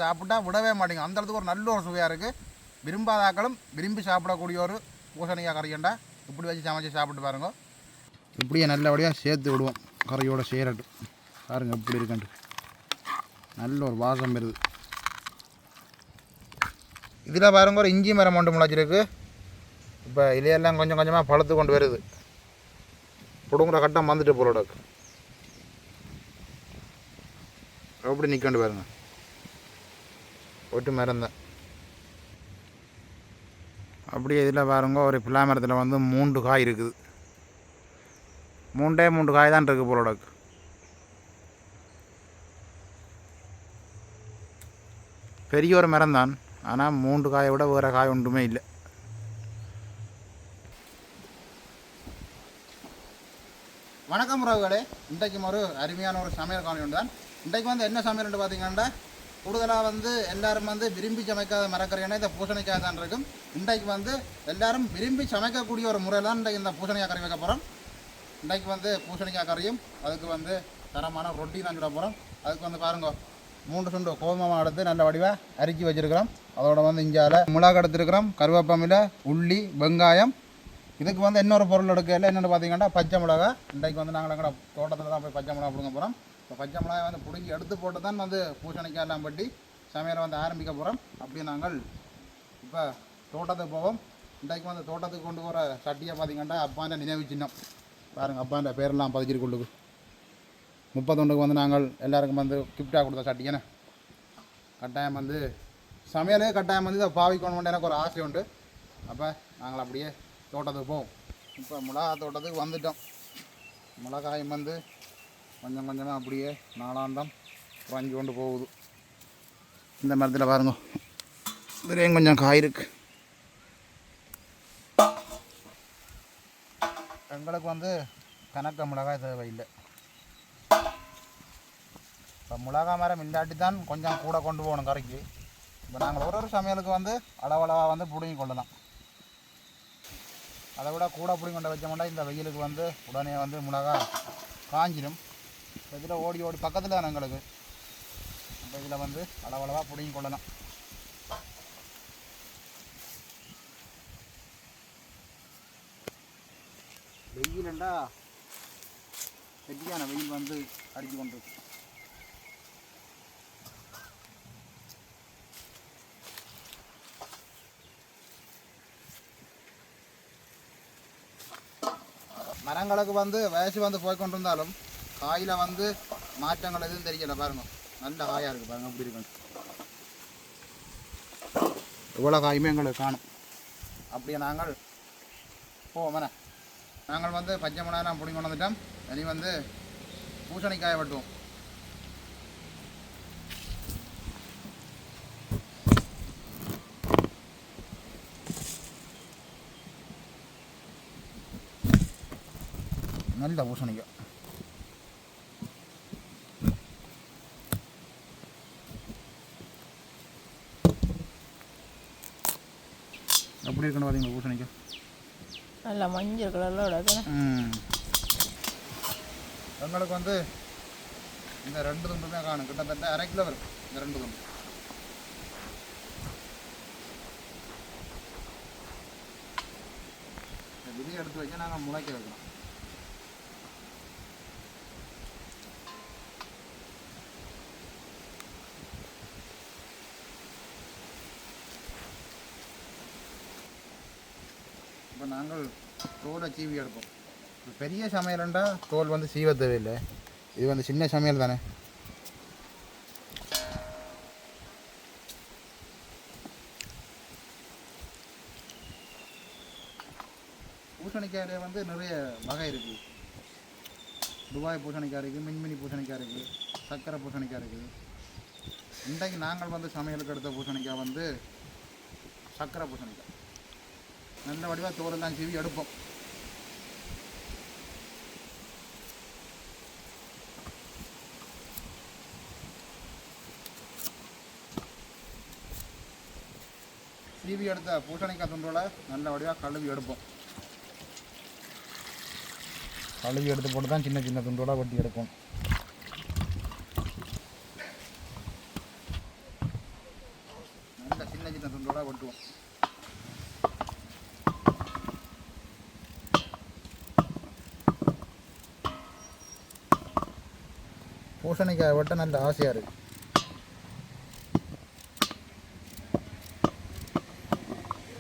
சாப்பிட்டா விடவே மாட்டேங்க. அந்த இடத்துக்கு ஒரு நல்ல ஒரு சுவையாக இருக்குது. விரும்பாதாக்களும் விரும்பி சாப்பிடக்கூடிய ஒரு பூசணிக்காய் கறியண்டா இப்படி வச்சு சமைச்சு சாப்பிட்டு பாருங்க. இப்படியே நல்லபடியாக சேர்த்து விடுவோம். கறியோட சேரட்டு பாருங்கள் எப்படி இருக்குன்ட்டு. நல்ல ஒரு வாசம் வருது. இதில் பாருங்க ஒரு இஞ்சி மரம் ஒன்று முளைச்சிருக்கு. இப்போ இலையெல்லாம் கொஞ்சம் கொஞ்சமாக பழுத்து கொண்டு வருது. பிடுங்குற கட்டம் வந்துட்டு போலோடக்கு எப்படி நிற்கண்டு பாருங்க. ஒட்டு மரம் தான். அப்படியே இதில் பாருங்க ஒரு பிள்ளை மரத்தில் வந்து 3 காய் இருக்குது. 3 காய் தான் இருக்குது போலோடக்கு. பெரிய ஒரு மரம் தான், ஆனால் 3 காயை விட வேறு காய் ஒன்றுமே இல்லை. வணக்கம் உறவுகளே, இன்றைக்கு ஒரு அருமையான ஒரு சமையல் காணொளி ஒன்று தான். இன்றைக்கு வந்து என்ன சமையல்னு பார்த்தீங்கன்னா, கூடுதலாக வந்து எல்லாரும் வந்து விரும்பி சமைக்காத மரக்கறியான இந்த பூசணிக்காய் தான் இருக்கும். இன்றைக்கு வந்து எல்லாரும் விரும்பி சமைக்கக்கூடிய ஒரு முறையில் தான் இன்றைக்கு இந்த பூசணிக்காய் கறி வைக்க போகிறோம். இன்றைக்கு வந்து பூசணிக்காய் கறியும் அதுக்கு வந்து தரமான ரொட்டி தான் சுட போகிறோம். அதுக்கு வந்து பாருங்க 3 சுண்டு கோதுமை எடுத்து நல்ல வடிவாக அரிக்கி வச்சுருக்கிறோம். அதோட வந்து இஞ்சால மிளகு எடுத்துருக்கிறோம், கருவேப்பமில்லை, உள்ளி, வெங்காயம். இதுக்கு வந்து இன்னொரு பொருள் எடுக்கல. என்னென்னு பார்த்தீங்கன்னா பச்சை மிளகா. இன்றைக்கு வந்து நாங்கள் எங்களோட தோட்டத்தில் தான் போய் பச்சை மிளகா பிடுங்க போகிறோம். இப்போ பச்சை மிளகாய் வந்து பிடுங்கி எடுத்து போட்டு தான் வந்து பூசணிக்காய் எல்லாம் பட்டி சமையலை வந்து ஆரம்பிக்க போகிறோம். அப்படி நாங்கள் இப்போ தோட்டத்துக்கு போவோம். இன்றைக்கு வந்து தோட்டத்துக்கு கொண்டு போகிற சட்டியை பார்த்தீங்கன்னா அப்பாண்ட நினைவு சின்னம் பாருங்கள். அப்பாண்ட பேரெல்லாம் பதிச்சிருக்குள்ளுக்கு 31க்கு வந்து நாங்கள் எல்லாருக்கும் வந்து கிஃப்டாக கொடுத்த சட்டியேன்னு கட்டாயம் வந்து சமையலே கட்டாயம் வந்து இதை பாவிக்கணும்னு எனக்கு ஒரு ஆசை உண்டு. அப்போ நாங்கள் அப்படியே தோட்டத்துக்கு போவோம். இப்போ மிளகா தோட்டத்துக்கு வந்துட்டோம். மிளகாயும் வந்து கொஞ்சம் கொஞ்சமாக அப்படியே நாளாந்தம் குறைஞ்சி கொண்டு போகுது. இந்த மரத்தில் பாருங்க, இதுலேயும் கொஞ்சம் காய் இருக்கு. எங்களுக்கு வந்து கணக்க மிளகாய் தேவையில்லை. இப்போ மிளகா மரம் இல்லாட்டி தான் கொஞ்சம் கூட கொண்டு போகணும் கறிக்கு. இப்போ நாங்கள் ஒரு சமையலுக்கு வந்து அளவளவாக வந்து பிடுங்கி கொள்ளலாம். அதை விட கூட பிடிங்கி கொண்டு வச்சோம்னா இந்த வெயிலுக்கு வந்து உடனே வந்து மிளகா காஞ்சிடும். இதில் ஓடி ஓடி பக்கத்தில் தான் எங்களுக்கு. இப்போ இதில் வந்து அளவளவாக பிடுங்கி கொள்ளலாம். வெயிலுண்டா வெட்டியான வெயில் வந்து அடித்து கொண்டு மரங்களுக்கு வந்து வயசு வந்து போய் கொண்டு இருந்தாலும் காயில் வந்து மாற்றங்கள் எதுவும் தெரியல. பாருங்க நல்ல காயாக இருக்குது பாருங்கள் அப்படி இருக்கு. இவ்வளோ காயுமே எங்களுக்கு காணும். அப்படியே நாங்கள் போவோம். நாங்கள் வந்து பச்சை மிளகாய் பிடிங்கி கொண்டு வந்துட்டோம். இனி வந்து பூசணிக்காயை வெட்டுவோம். நல்ல பூசணிக்காய் எப்படி இருக்குன்னு பார்த்தீங்களா? பூசணிக்காய் நல்லா மஞ்சள் கலரில் எங்களுக்கு வந்து இந்த 2 துண்டுமே காணும். கிட்டத்தட்ட 1/2 கிலோ வரும் இந்த 2 துண்டு. விதையை எடுத்து வச்சு நாங்கள் முளைக்க வைக்கலாம். இப்போ நாங்கள் தோலை சீவி எடுப்போம். பெரிய சமையல்ண்டா தோல் வந்து சீவ தேவையில்லை. இது வந்து சின்ன சமையல் தானே. பூசணிக்காயிலே வந்து நிறைய வகை இருக்குது. துபாய் பூசணிக்காய் இருக்குது, மின்மினி பூசணிக்காய் இருக்குது, சக்கரை பூசணிக்காய் இருக்குது. இன்றைக்கு நாங்கள் வந்து சமையலுக்கு எடுத்த பூசணிக்காய் வந்து சக்கரை பூசணிக்காய். நல்ல வடிவாக தோலெல்லாம் சீவி எடுப்போம். சீவி எடுத்த பூசணிக்காய் துண்டோட நல்ல வடிவாக கழுவி எடுப்போம். கழுவி எடுத்து போட்டு தான் சின்ன சின்ன துண்டோட வெட்டி எடுப்போம். சின்ன சின்ன துண்டோட வெட்டுவோம். பூசணிக்காய் வெட்ட நல்ல ஆசையாக இருக்குது.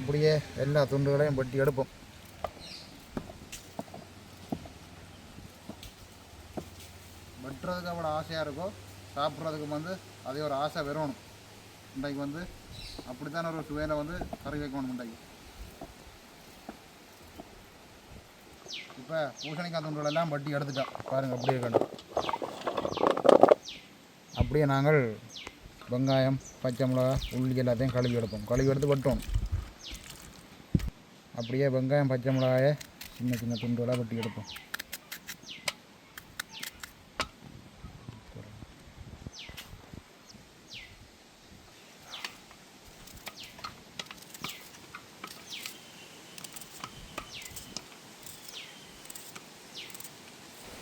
அப்படியே எல்லா துண்டுகளையும் வெட்டி எடுப்போம். வெட்டுறதுக்கு அவ்வளோ ஆசையாக இருக்கும், சாப்பிட்றதுக்கு வந்து அதே ஒரு ஆசை வரணும். இன்றைக்கு வந்து அப்படித்தான ஒரு சுவையில் வந்து கறி வைக்கணும். இன்றைக்கு இப்போ பூசணிக்காய் துண்டுகளெல்லாம் வெட்டி எடுத்துட்டோம் பாருங்கள். அப்படியே இருக்கணும். அப்படியே நாங்கள் வெங்காயம், பச்சை மிளகா, உள்ளி எல்லாத்தையும் கழுவி எடுப்போம். கழுவி எடுத்து வெட்டணும். அப்படியே வெங்காயம், பச்சை மிளகாயை சின்ன சின்ன துண்டுகளாக வெட்டி எடுப்போம்.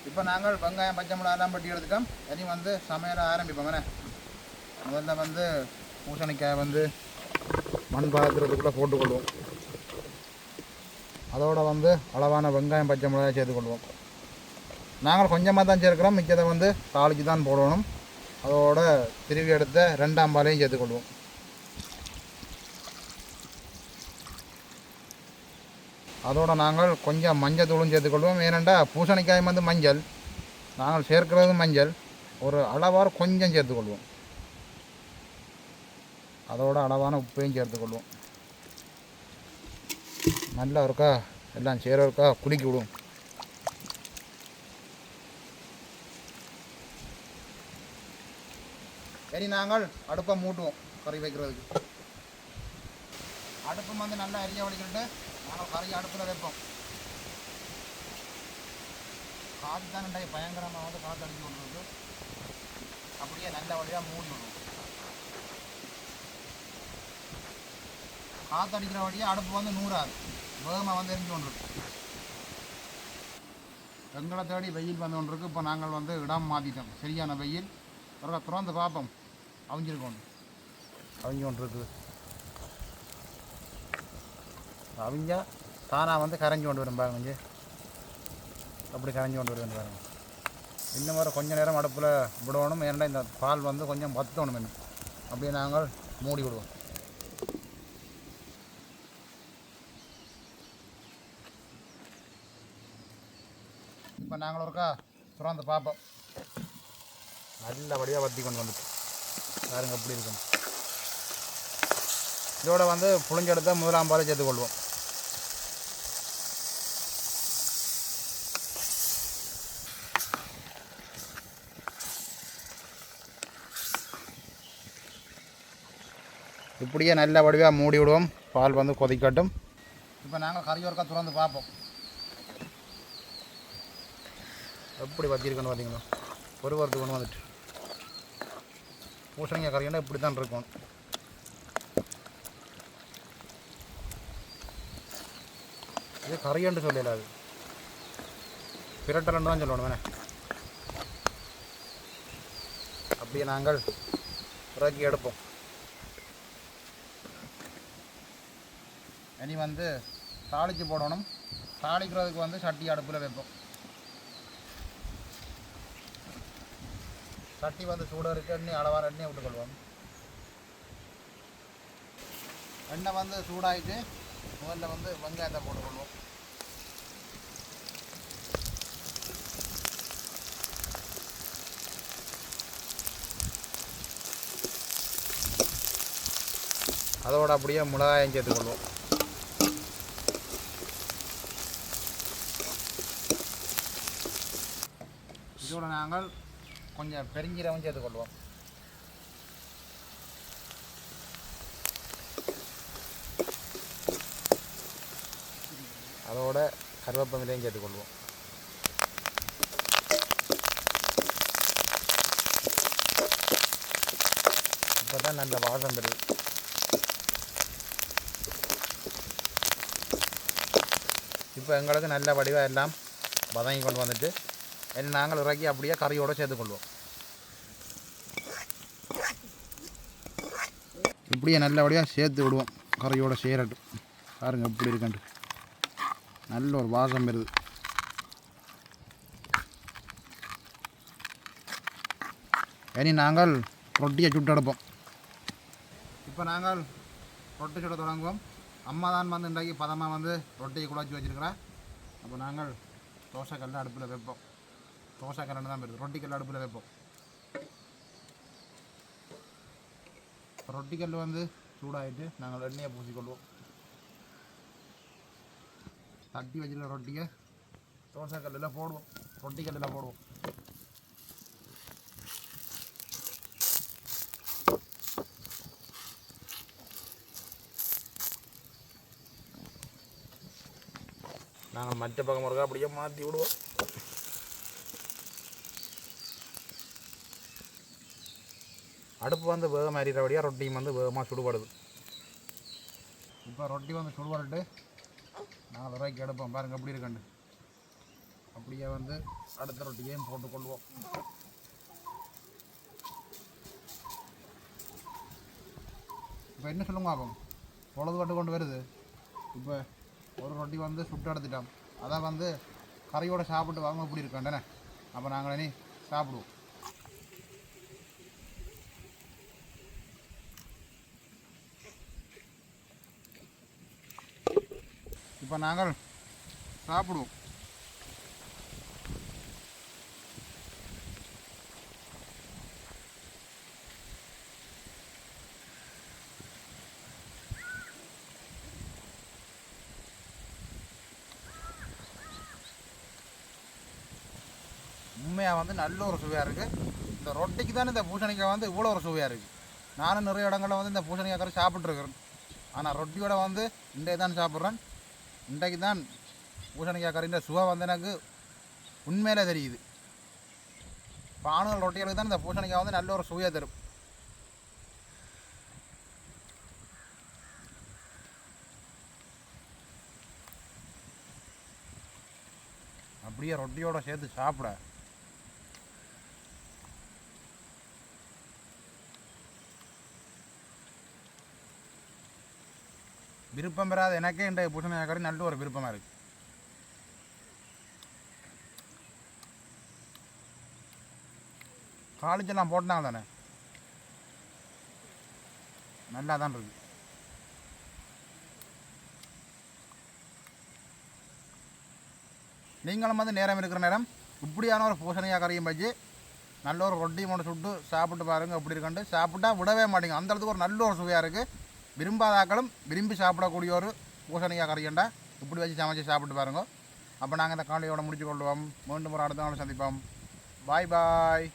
இப்போ நாங்கள் வெங்காயம், பச்சை மிளகாலாம் வெட்டி எடுத்துட்டோம். இனி வந்து சமையலை ஆரம்பிப்போம். முதல்ல வந்து பூசணிக்காய் வந்து மண் பாத்திரத்துக்குள்ளே போட்டுக்கொள்வோம். அதோடு வந்து அளவான வெங்காயம், பச்சை மிளகாய் சேர்த்துக்கொள்வோம். நாங்கள் கொஞ்சமாக தான் சேர்க்குறோம், மிச்சத்தை வந்து தாளிக்கு தான் போடணும். அதோட திருவி எடுத்த 2ஆம் பாலையும் சேர்த்துக்கொள்வோம். அதோடு நாங்கள் கொஞ்சம் மஞ்சள் தூளும் சேர்த்துக்கொள்வோம். ஏனெண்டா பூசணிக்காய் வந்து மஞ்சள், நாங்கள் சேர்க்கிறது மஞ்சள். ஒரு அளவாக கொஞ்சம் சேர்த்துக்கொள்வோம். அதோட அளவான உப்பையும் சேர்த்துக்கொள்வோம். நல்லா இருக்கா எல்லாம் சேர இருக்கா குலுக்கி விடுவோம். சரி, நாங்கள் அடுப்பை மூட்டுவோம் கறி வைக்கிறதுக்கு. அடுப்பு வந்து நல்லா எரிய வலிக்கிட்டு நாங்கள் கறி அடுப்பில் வைப்போம். காற்று தானே பயங்கரமாக வந்து காற்று அடிச்சு கொண்டு அப்படியே நல்ல வழியாக மூடி விடுவோம். காற்று அடிக்கிற வழியாக அடுப்பு வந்து நூறாது, வேகமாக வந்து எரிஞ்சு கொண்டிருக்கு. எங்களை தேடி வெயில் வந்து கொண்டிருக்கு. இப்போ நாங்கள் வந்து இடம் மாற்றிட்டோம். சரியான வெயில். பிறகு திறந்து பார்ப்போம். அவிஞ்சிருக்கோம், அவிஞ்சு கொண்டிருக்கு. அவிஞ்சா தானாக வந்து கரைஞ்சி கொண்டு வரும் பாருங்க. கொஞ்சம் அப்படி கரைஞ்சி கொண்டு வருவேன் பாருங்க. இன்னும் வர கொஞ்சம் நேரம் அடுப்பில் விடணும். ஏன்னா இந்த பால் வந்து கொஞ்சம் வற்றணும். இன்னும் அப்படியே நாங்கள் மூடி விடுவோம். இப்போ நாங்கள் ஒருக்கா திறந்து பார்ப்போம். நல்லபடியாக வற்றி கொண்டு வந்துட்டு பாருங்க எப்படி இருக்கும். இதோட வந்து புளிஞ்செடுத்த 1ஆம் பாலை சேர்த்துக்கொள்வோம். இப்படியே நல்ல வடிவாக மூடி விடுவோம். பால் வந்து கொதிக்கட்டும். இப்போ நாங்கள் கறி ஒருக்கா திறந்து பார்ப்போம். எப்படி வச்சிருக்கணும் பார்த்தீங்களா, ஒரு வாரத்துக்கு கொண்டு வந்துட்டு. பூசணிக்காய் கறினா இப்படி தான் இருக்கும். இது கறியன்று சொல்லல, அது பிரட்டலன்னு தான் சொல்லணும். வேணே அப்படியே நாங்கள் இறக்கி எடுப்போம். இனி வந்து தாளித்து போடணும். தாளிக்கிறதுக்கு வந்து சட்டி அடுப்பில் வைப்போம். சட்டி வந்து சூடாக இருக்குது. எண்ணெய் அளவான எண்ணெய் விட்டுக்கொள்வோம். எண்ணெய் வந்து சூடாகிட்டு முதல்ல வந்து வெங்காயத்தை போட்டுக்கொள்வோம். அதோட அப்படியே மிளகாயம் சேர்த்துக்கொள்வோம். இதோட நாங்கள் கொஞ்சம் பெருஞ்சீரகம் சேர்த்துக்கொள்வோம். அதோட கருவேப்பிலையும் சேர்த்துக்கொள்வோம். இப்போ தான் நல்ல வாசம் வருது. இப்போ எங்களுக்கு நல்ல வடிவாக எல்லாம் வதங்கி கொண்டு வந்துட்டு நாங்கள் இறக்கி அப்படியே கறியோடு சேர்த்துக்கொள்வோம். இப்படியே நல்லபடியாக சேர்த்து விடுவோம். கறியோட சேரட்டும். பாருங்கள் எப்படி இருக்கண்டு. நல்ல ஒரு வாசம் வருது. இனி நாங்கள் ரொட்டியை சுட்டு எடுப்போம். இப்போ நாங்கள் ரொட்டி சுட தொடங்குவோம். அம்மா தான் வந்து இன்றைக்கு பதமாக வந்து ரொட்டியை குழச்சி வச்சுருக்கிறேன். அப்போ நாங்கள் தோசைக்கல்ல அடுப்பில் வைப்போம். தோசைக்கல்லுன்னு தான் வருது. ரொட்டிக்கல் அடுப்பில் வைப்போம். ரொட்டிக்கல் வந்து சூடாகிட்டு நாங்கள் எண்ணெயை பூசிக்கொள்வோம். தட்டி வச்சுருக்க ரொட்டியை தோசைக்கல்லில் போடுவோம். ரொட்டிக்கல்லில் போடுவோம். நாங்கள் மற்ற பக்கம் இருக்கா அப்படியே மாற்றி விடுவோம். அடுப்பு வந்து வேகம் அறிகிறபடியாக ரொட்டியும் வந்து வேகமாக சுடுபடுது. இப்போ ரொட்டி வந்து சுடுபட்டு நாங்கள் ரூபாய்க்கு எடுப்போம். பாருங்கள் எப்படி இருக்கண்டு. அப்படியே வந்து அடுத்த ரொட்டியையும் போட்டுக்கொள்வோம். இப்போ என்ன சொல்லுங்க ஆகும் பொழுது பட்டு கொண்டு வருது. இப்போ ஒரு ரொட்டி வந்து சுட்டு எடுத்துட்டோம். அதான் வந்து கறியோடு சாப்பிட்டு வாங்க இப்படி இருக்காண்டனே. அப்போ நாங்கள் இனி சாப்பிடுவோம். இப்போ நாங்கள் சாப்பிடுவோம். உண்மையாக வந்து நல்ல ஒரு சுவையாக இருக்குது. இந்த ரொட்டிக்கு தான் இந்த பூசணிக்காய் வந்து இவ்வளோ ஒரு சுவையாக இருக்குது. நானும் நிறைய இடங்களில் வந்து இந்த பூசணிக்காய் கறி சாப்பிட்ருக்குறேன். ஆனால் ரொட்டியோட வந்து இன்றைக்கு தான் சாப்பிட்றேன். இன்றைக்கு தான் பூசணிக்காய் கறின்ற சுவை வந்து எனக்கு உண்மையிலே தெரியுது. பானுகள் ரொட்டிகளுக்கு தான் இந்த பூசணிக்காய் வந்து நல்ல ஒரு சுவையாக தரும். அப்படியே ரொட்டியோட சேர்த்து சாப்பிட விருப்பம் பெறாத எனக்கே இந்த பூசணிக்காய் கறி நல்ல ஒரு விருப்பமாக இருக்குது. காலேஜெல்லாம் போட்டாங்க தானே, நல்லா தான் இருக்குது. நீங்களும் வந்து நேரம் இருக்கிற நேரம் இப்படியான ஒரு பூசணிக்காய் கறியும் வச்சு நல்ல ஒரு ரொட்டி மட்டும் சுட்டு சாப்பிட்டு பாருங்கள் எப்படி இருக்குன்ட்டு. சாப்பிட்டா விடவே மாட்டேங்க. அந்த இடத்துக்கு ஒரு நல்ல ஒரு சுவையாக இருக்குது. விரும்பாதாக்களும் விரும்பி சாப்பிடக்கூடிய ஒரு பூசணிக்காய் கறியண்டா இப்படி வச்சு சமைச்சு சாப்பிட்டு பாருங்க. அப்போ நாங்கள் இந்த காலையோட முடிச்சு கொள்வோம். மீண்டும் ஒரு அடுத்த நாள் சந்திப்போம். பாய் பாய்.